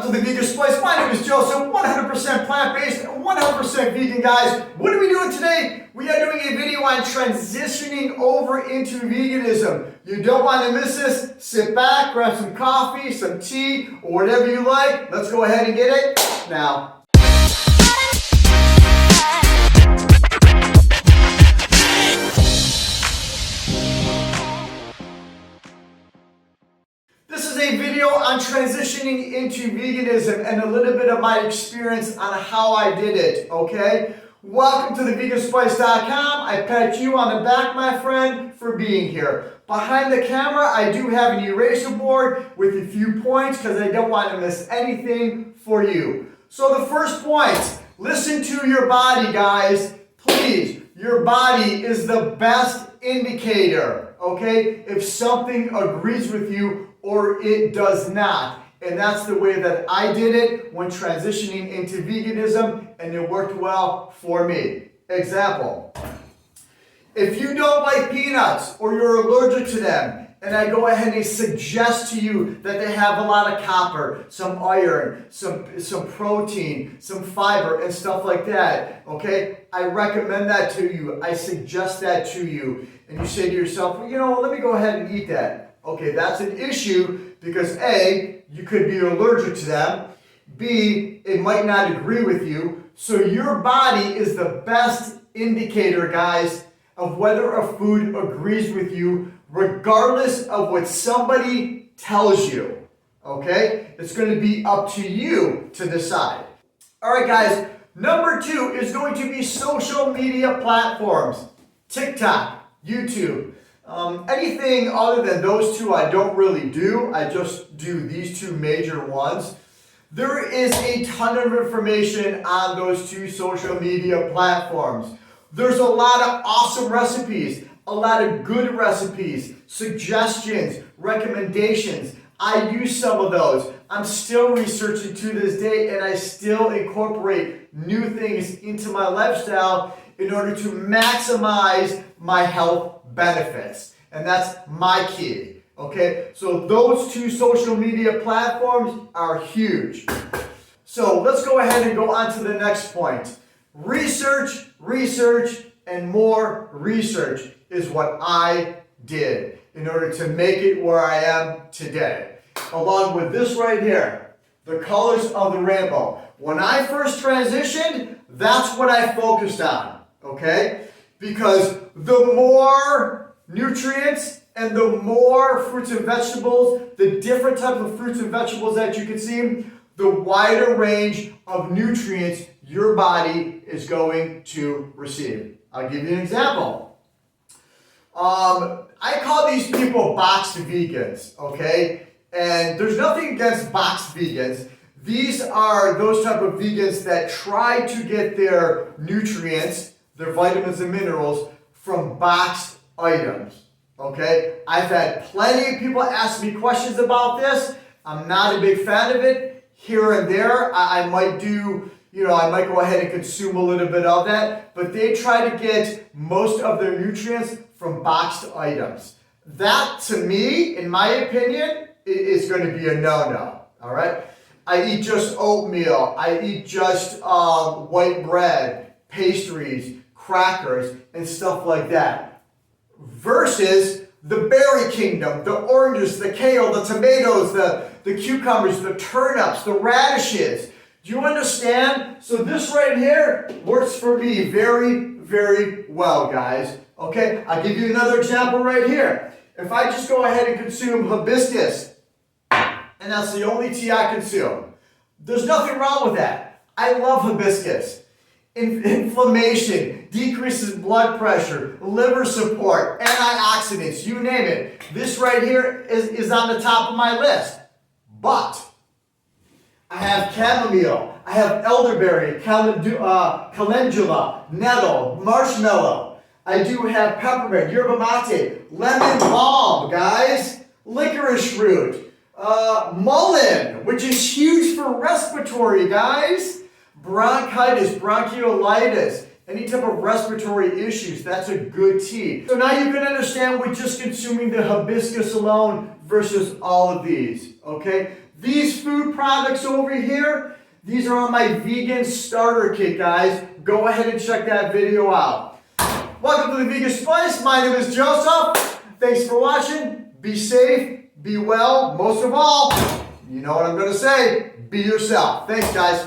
to the Vegan Spice. My name is Joseph, 100% plant-based and 100% vegan, guys. What are we doing today? We are doing a video on transitioning over into veganism. You don't want to miss this. Sit back, grab some coffee, some tea, or whatever you like. Let's go ahead and get it now. This is a video on transitioning into veganism and a little bit of my experience on how I did it, okay? Welcome to the veganspice.com. I pat you on the back, my friend, for being here. Behind the camera, I do have an eraser board with a few points because I don't want to miss anything for you. So the first point, listen to your body, guys. Please, your body is the best indicator, okay? If something agrees with you or it does not. And that's the way that I did it when transitioning into veganism, and it worked well for me. Example, if you don't like peanuts or you're allergic to them, and I go ahead and suggest to you that they have a lot of copper, some iron, some protein, some fiber, and stuff like that, okay? I recommend that to you. I suggest that to you. And you say to yourself, well, you know, let me go ahead and eat that. Okay, that's an issue because A, you could be allergic to them. B, it might not agree with you. So your body is the best indicator, guys, of whether a food agrees with you, regardless of what somebody tells you. Okay? It's going to be up to you to decide. All right, guys. Number 2 is going to be social media platforms. TikTok, YouTube. Anything other than those two I don't really do. I just do these two major ones. There is a ton of information on those two social media platforms. There's a lot of awesome recipes, a lot of good recipes, suggestions, recommendations. I use some of those. I'm still researching to this day, and I still incorporate new things into my lifestyle in order to maximize my health benefits. And that's my key. Okay, so those two social media platforms are huge. So let's go ahead and go on to the next point. Research, and more research is what I did in order to make it where I am today. Along with this right here, the colors of the rainbow. When I first transitioned, that's what I focused on, okay? Because the more nutrients and the more fruits and vegetables, the different types of fruits and vegetables that you can see, the wider range of nutrients your body is going to receive. I'll give you an example. I call these people boxed vegans, okay? And there's nothing against boxed vegans. These are those type of vegans that try to get their nutrients, their vitamins and minerals, from boxed items, okay? I've had plenty of people ask me questions about this. I'm not a big fan of it. Here and there, I might do, I might go ahead and consume a little bit of that, but they try to get most of their nutrients from boxed items. That, to me, in my opinion, is going to be a no-no, all right? I eat just oatmeal. I eat just white bread, pastries, crackers, and stuff like that. Versus the berry kingdom, the oranges, the kale, the tomatoes, the cucumbers, the turnips, the radishes. Do you understand? So this right here works for me very, very well, guys. Okay, I'll give you another example right here. If I just go ahead and consume hibiscus, and that's the only tea I consume, there's nothing wrong with that. I love hibiscus. Inflammation, decreases blood pressure, liver support, antioxidants, you name it. This right here is on the top of my list. But I have chamomile, I have elderberry, calendula, nettle, marshmallow. I do have peppermint, yerba mate, lemon balm, guys, licorice root, mullein, which is huge for respiratory, guys. Bronchitis, bronchiolitis, any type of respiratory issues, that's a good tea. So now you can understand we're just consuming the hibiscus alone versus all of these, okay? These food products over here, these are on my vegan starter kit, guys. Go ahead and check that video out. Welcome to the Vegan Spice. My name is Joseph. Thanks for watching. Be safe, be well. Most of all, you know what I'm going to say, be yourself. Thanks, guys.